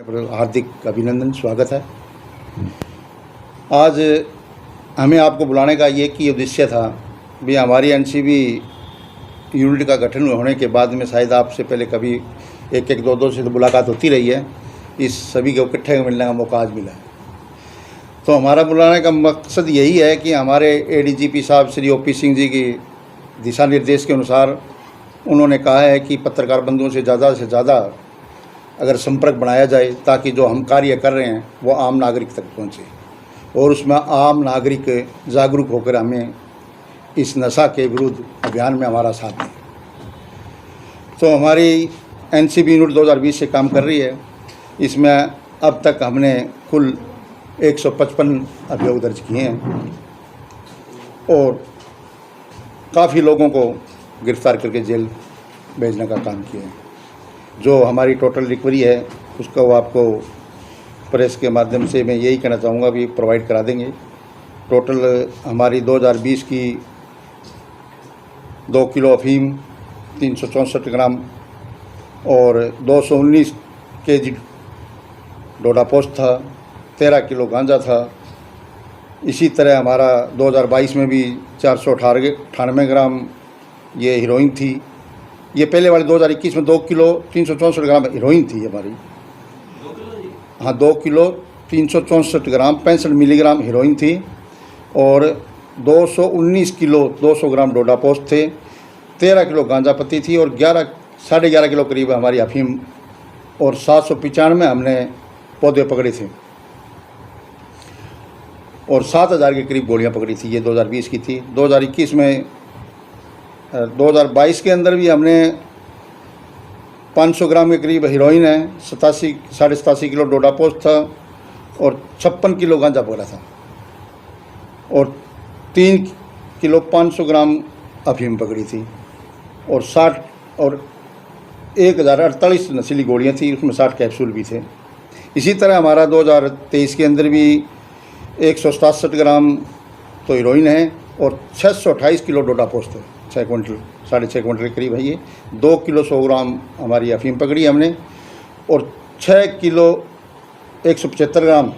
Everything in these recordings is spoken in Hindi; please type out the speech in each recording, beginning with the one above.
हार्दिक अभिनंदन, स्वागत है। आज हमें आपको बुलाने का ये की उद्देश्य था भी हमारी एनसीबी यूनिट का गठन होने के बाद में शायद आपसे पहले कभी एक दो से तो मुलाकात होती रही है। इस सभी को इकट्ठे मिलने का मौका आज मिला है। तो हमारा बुलाने का मकसद यही है कि हमारे एडीजीपी साहब श्री ओपी सिंह जी की दिशा निर्देश के अनुसार उन्होंने कहा है कि पत्रकार बंधुओं से ज़्यादा अगर संपर्क बनाया जाए ताकि जो हम कार्य कर रहे हैं वो आम नागरिक तक पहुंचे और उसमें आम नागरिक जागरूक होकर हमें इस नशा के विरुद्ध अभियान में हमारा साथ दें। तो हमारी एनसीबी यूनिट 2020 से काम कर रही है। इसमें अब तक हमने कुल 155 अभियोग दर्ज किए हैं और काफ़ी लोगों को गिरफ्तार करके जेल भेजने का काम किया है। जो हमारी टोटल रिकवरी है उसका वो आपको प्रेस के माध्यम से मैं यही कहना चाहूँगा भी प्रोवाइड करा देंगे। टोटल हमारी 2020 की 2 किलो अफीम, 364 ग्राम और 219 केजी डोडा पोस्ट था, 13 किलो गांजा था। इसी तरह हमारा 2022 में भी 498 ग्राम ये हीरोइन थी। ये पहले वाले 2021 में 2 किलो 364 ग्राम हीरोइन थी हमारी। 2 किलो 364 ग्राम 65 मिलीग्राम हीरोइन थी और 219 किलो 200 ग्राम डोडा पोस्ट थे, 13 किलो गांजा पत्ती थी और 11.5 किलो करीब हमारी अफीम और 795 हमने पौधे पकड़े थे और 7,000 के करीब गोलियां पकड़ी थी। ये 2020 की थी। 2021 में 2022 के अंदर भी हमने 500 ग्राम के करीब हीरोइन है, 87 किलो डोडा पोस्ट था और 56 किलो गांजा पकड़ा था और 3 किलो 500 ग्राम अफीम पकड़ी थी और 1048 नशीली गोलियां थी, उसमें 60 कैप्सूल भी थे। इसी तरह हमारा 2023 के अंदर भी 167 ग्राम तो हीरोइन है और 628 किलो डोडा पोस्ट है, 6 क्विंटल 6.5 क्विंटल के करीब है। ये 2 किलो 100 ग्राम हमारी अफीम पकड़ी हमने और 6 किलो 175 ग्राम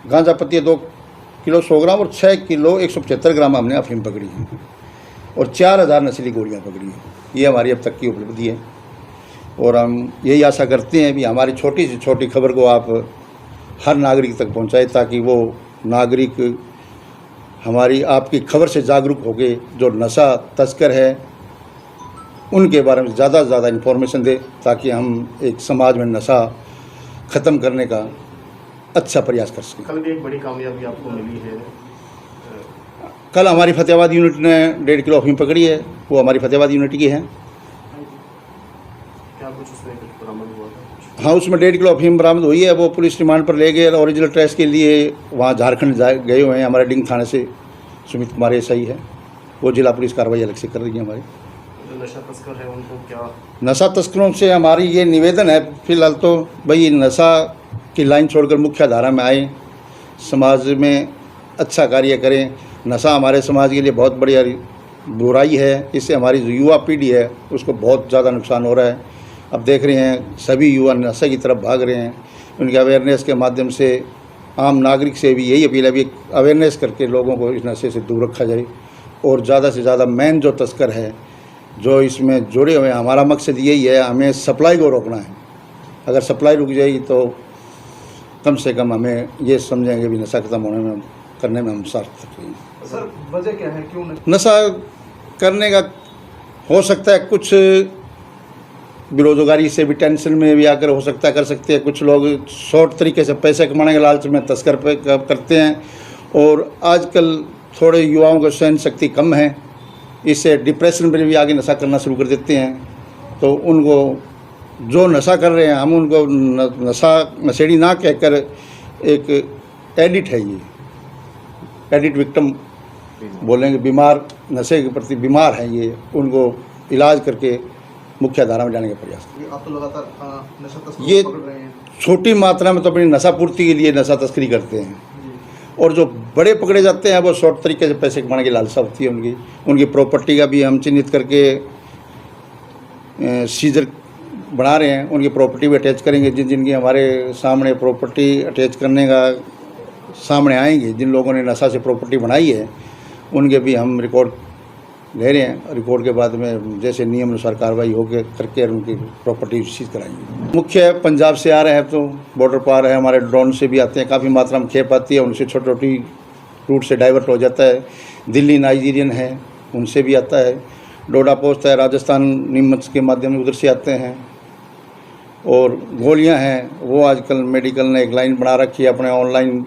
गांजा पत्ती, 2 किलो 100 ग्राम और 6 किलो 175 ग्राम हमने अफीम पकड़ी है और 4,000 नस्ली गोलियां पकड़ी हैं। ये हमारी अब तक की उपलब्धि है और हम यही आशा करते हैं कि हमारी छोटी से छोटी खबर को आप हर नागरिक तक पहुँचाए ताकि वो नागरिक हमारी आपकी खबर से जागरूक हो गए, जो नशा तस्कर है उनके बारे में ज़्यादा से ज़्यादा इन्फॉर्मेशन दे ताकि हम एक समाज में नशा ख़त्म करने का अच्छा प्रयास कर सकें। कल भी एक बड़ी कामयाबी आपको मिली है। कल हमारी फतेहाबाद यूनिट ने 1.5 किलो अफीम पकड़ी है, वो हमारी फतेहाबाद यूनिट की है। क्या कुछ उसमें बरामद हुआ था? हाँ, उसमें 1.5 किलो अफीम बरामद हुई है। वो पुलिस रिमांड पर ले गए, ओरिजिनल ट्रेस के लिए वहाँ झारखंड गए हुए हैं। हमारे डिंग थाने से सुमित कुमार एसआई है, वो जिला पुलिस कार्रवाई अलग से कर रही है। हमारी जो नशा तस्कर है उनको क्या? नशा तस्करों से हमारी ये निवेदन है फिलहाल तो भाई नशा की लाइन छोड़कर मुख्य धारा में आए, समाज में अच्छा कार्य करें। नशा हमारे समाज के लिए बहुत बड़ी बुराई है। इससे हमारी जो युवा पीढ़ी है उसको बहुत ज़्यादा नुकसान हो रहा है। अब देख रहे हैं सभी युवा नशे की तरफ भाग रहे हैं। उनके अवेयरनेस के माध्यम से आम नागरिक से भी यही अपील है भी अवेयरनेस करके लोगों को इस नशे से दूर रखा जाए और ज़्यादा से ज़्यादा मेन जो तस्कर है जो इसमें जुड़े हुए हैं, हमारा मकसद यही है, हमें सप्लाई को रोकना है। अगर सप्लाई रुक जाएगी तो कम से कम हमें ये समझेंगे भी नशा खत्म होने में करने में हम सार्थक हैं। सर वजह क्या है, क्यों नशा करने का? हो सकता है कुछ बेरोजगारी से भी टेंशन में भी आकर हो सकता है कर सकते हैं। कुछ लोग शॉर्ट तरीके से पैसे कमाने के लालच में तस्कर पे करते हैं और आजकल थोड़े युवाओं का सहन शक्ति कम है, इससे डिप्रेशन में भी आगे नशा करना शुरू कर देते हैं। तो उनको जो नशा कर रहे हैं हम उनको नशेड़ी ना कहकर एक एडिक्ट है, ये एडिक्ट विक्टिम बोलेंगे, बीमार नशे के प्रति बीमार हैं ये, उनको इलाज करके मुख्य धारा में जाने का प्रयास। आप तो लगातार नशा तस्कर ये पकड़ रहे हैं। छोटी मात्रा में तो अपनी नशा पूर्ति के लिए नशा तस्करी करते हैं और जो बड़े पकड़े जाते हैं वो शॉर्ट तरीके से पैसे कमाने की लालसा होती है उनकी प्रॉपर्टी का भी हम चिन्हित करके सीजर बना रहे हैं उनकी प्रॉपर्टी भी अटैच करेंगे। जिनकी हमारे सामने प्रॉपर्टी अटैच करने का सामने आएंगे, जिन लोगों ने नशा से प्रॉपर्टी बनाई है, उनके भी हम रिकॉर्ड ले रहे हैं। रिकॉर्ड के बाद में जैसे नियम अनुसार कार्रवाई होकर करके उनकी प्रॉपर्टी सीज कराएंगे। मुख्य पंजाब से आ रहे हैं, तो बॉर्डर पार है, हमारे ड्रोन से भी आते हैं, काफ़ी मात्रा में खेप आती है, उनसे छोटी छोटी रूट से डाइवर्ट हो जाता है। दिल्ली नाइजीरियन है, उनसे भी आता है। डोडा पोस्ट है, राजस्थान नीमच के माध्यम से उधर से आते हैं। और गोलियां हैं, वो आजकल मेडिकल ने एक लाइन बना रखी है, अपने ऑनलाइन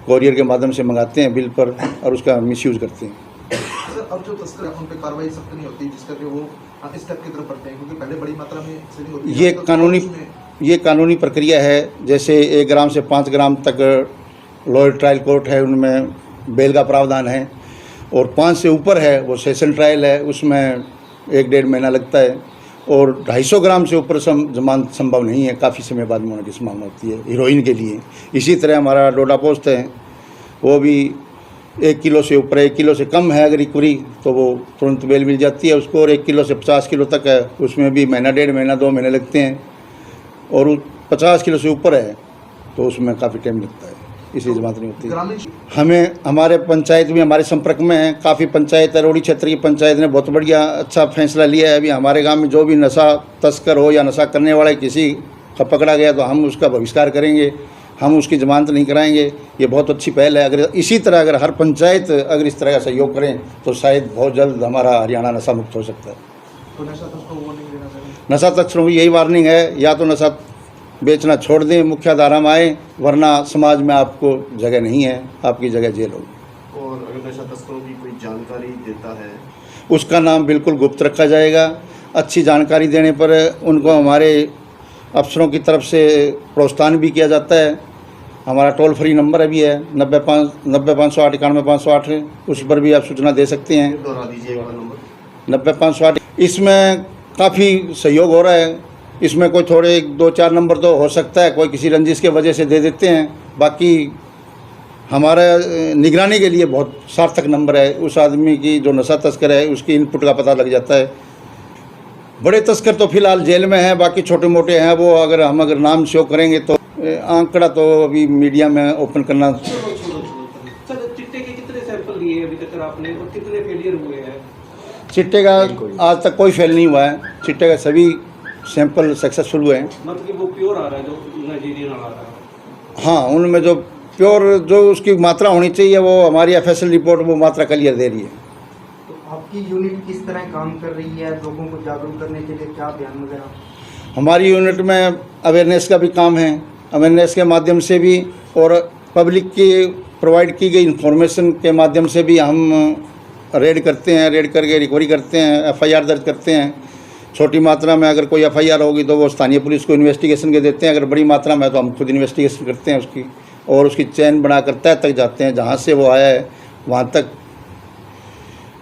कोरियर के माध्यम से मंगाते हैं बिल पर और उसका मिसयूज़ करते हैं। सर, अब जो तस्कर है उन पे कार्रवाई सख्त नहीं होती, जिस करके वो इस स्टेप की तरफ बढ़ते हैं, क्योंकि पहले बड़ी मात्रा में सेलिंग होती है। ये कानूनी प्रक्रिया है। जैसे 1 ग्राम से 5 ग्राम तक लोअर ट्रायल कोर्ट है, उनमें बेल का प्रावधान है, और 5 से ऊपर है वो सेशन ट्रायल है, उसमें 1-1.5 महीना लगता है। और 250 ग्राम से ऊपर जमानत संभव नहीं है, काफ़ी समय बाद में होने की संभावना होती है हीरोइन के लिए। इसी तरह हमारा डोडा पोस्ट है, वो भी 1 किलो से ऊपर, 1 किलो से कम है अगर रिकवरी, तो वो तुरंत बेल मिल जाती है उसको। और 1 किलो से 50 किलो तक है, उसमें भी महीना, 1.5 महीना, 2 महीने लगते हैं। और 50 किलो से ऊपर है तो उसमें काफ़ी टाइम लगता है, इसलिए जमानत नहीं होती। हमें हमारे पंचायत भी हमारे संपर्क में है, काफ़ी पंचायत है। रोड़ी क्षेत्र की पंचायत ने बहुत बढ़िया अच्छा फैसला लिया है। अभी हमारे गांव में जो भी नशा तस्कर हो या नशा करने वाला किसी का पकड़ा गया तो हम उसका बहिष्कार करेंगे, हम उसकी जमानत नहीं कराएंगे। ये बहुत अच्छी पहल है। अगर इसी तरह अगर हर पंचायत अगर इस तरह का सहयोग करें तो शायद बहुत जल्द हमारा हरियाणा नशा मुक्त हो सकता है। तो नशा तस्करों को वार्निंग देना चाहिए। नशा तस्करों की यही वार्निंग है, या तो नशा बेचना छोड़ दें, मुख्य धारा में आए, वरना समाज में आपको जगह नहीं है, आपकी जगह जेल होगी। और अगर नशा तस्करों की कोई जानकारी देता है, उसका नाम बिल्कुल गुप्त रखा जाएगा। अच्छी जानकारी देने पर उनको हमारे अफसरों की तरफ से प्रोत्साहन भी किया जाता है। हमारा टोल फ्री नंबर भी है 90-508 91-508, उस पर भी आप सूचना दे सकते हैं। दोहरा दीजिए एक बार नंबर। 90-508। इसमें काफ़ी सहयोग हो रहा है। इसमें कोई थोड़े 2-4 नंबर तो हो सकता है, कोई किसी रंजिश के वजह से दे देते हैं, बाकी हमारा निगरानी के लिए बहुत सार्थक नंबर है। उस आदमी की जो नशा तस्कर है उसकी इनपुट का पता लग जाता है। बड़े तस्कर तो फिलहाल जेल में हैं, बाकी छोटे मोटे हैं, वो अगर नाम शो करेंगे तो आंकड़ा तो अभी मीडिया में ओपन करना। सर, चिट्टे के कितने सैंपल लिए अभी तक आपने और कितने फेलियर हुए हैं? चिट्टे का आज तक कोई फेल नहीं हुआ है। चिट्टे का सभी सैंपल सक्सेसफुल हुए हैं। मतलब कि वो प्योर आ रहा है जो नाइजीरियन आ रहा है? हाँ, उनमें जो प्योर जो उसकी मात्रा होनी चाहिए वो हमारी FSL रिपोर्ट वो मात्रा क्लियर दे रही है। तो आपकी यूनिट किस तरह काम कर रही है, लोगों को जागरूक करने के लिए क्या अभियान वगैरह? हमारी यूनिट में अवेयरनेस का भी काम है। अवेयरनेस के माध्यम से भी और पब्लिक की प्रोवाइड की गई इंफॉर्मेशन के माध्यम से भी हम रेड करते हैं, रेड करके रिकवरी करते हैं, FIR दर्ज करते हैं। छोटी मात्रा में अगर कोई FIR होगी तो वो स्थानीय पुलिस को इन्वेस्टिगेशन के देते हैं। अगर बड़ी मात्रा में तो हम खुद इन्वेस्टिगेशन करते हैं उसकी, और उसकी चैन बनाकर तय तक जाते हैं, जहाँ से वो आया है वहाँ तक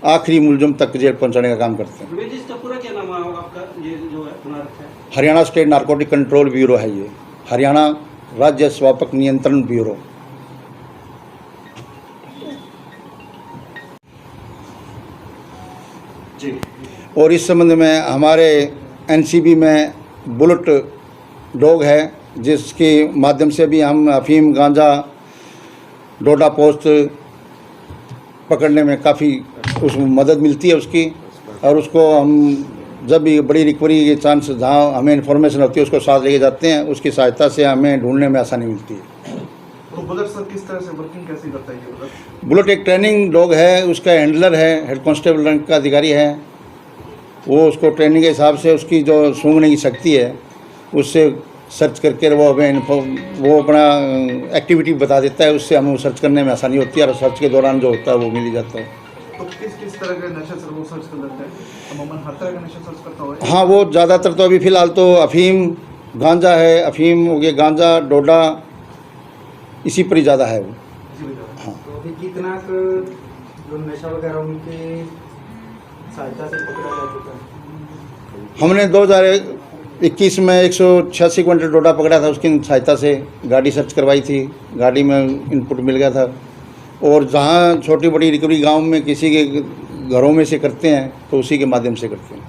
आखिरी मुलजम तक जेल पहुँचाने का काम करते हैं। इसका पूरा क्या नाम है आपका, ये जो है बना रखा है? Haryana state narcotic control bureau है ये, हरियाणा राज्य स्वापक नियंत्रण ब्यूरो। जी। और इस संबंध में हमारे NCB में बुलेट डॉग है, जिसके माध्यम से भी हम अफीम, गांजा, डोडा पोस्ट पकड़ने में काफ़ी उसमें मदद मिलती है उसकी। और उसको हम जब भी बड़ी रिकवरी के चांस जहाँ हमें इन्फॉर्मेशन होती है उसको साथ लेके जाते हैं, उसकी सहायता से हमें ढूंढने में आसानी मिलती है। तो बुलेट सर किस तरह से वर्किंग कैसे करता है ये बुलेट? बुलेट एक ट्रेनिंग डॉग है, उसका हैंडलर है, हेड कांस्टेबल रैंक का अधिकारी है। वो उसको ट्रेनिंग के हिसाब से उसकी जो सूंघने की शक्ति है उससे सर्च करके वो अपना एक्टिविटी बता देता है, उससे हमें सर्च करने में आसानी होती है और सर्च के दौरान जो होता है वो मिल ही जाता है। तो किस तरह के नशे सर वो सर्च कर लेते हैं? अमूमन हर तरह का नशा सर्च करता होगा? हाँ, वो ज़्यादातर तो अभी फ़िलहाल तो अफीम, गांजा है, अफीम हो गया, गांजा, डोडा, इसी पर ही ज़्यादा है वो। हाँ। तो अभी कितना जो नशा वगैरह उनकी सहायता से पकड़ा जा चुका है? हमने 2021 में 186 क्विंटल डोडा पकड़ा था, उसकी सहायता से गाड़ी सर्च करवाई थी, गाड़ी में इनपुट मिल गया था। और जहाँ छोटी बड़ी रिकवरी गांव में किसी के घरों में से करते हैं तो उसी के माध्यम से करते हैं।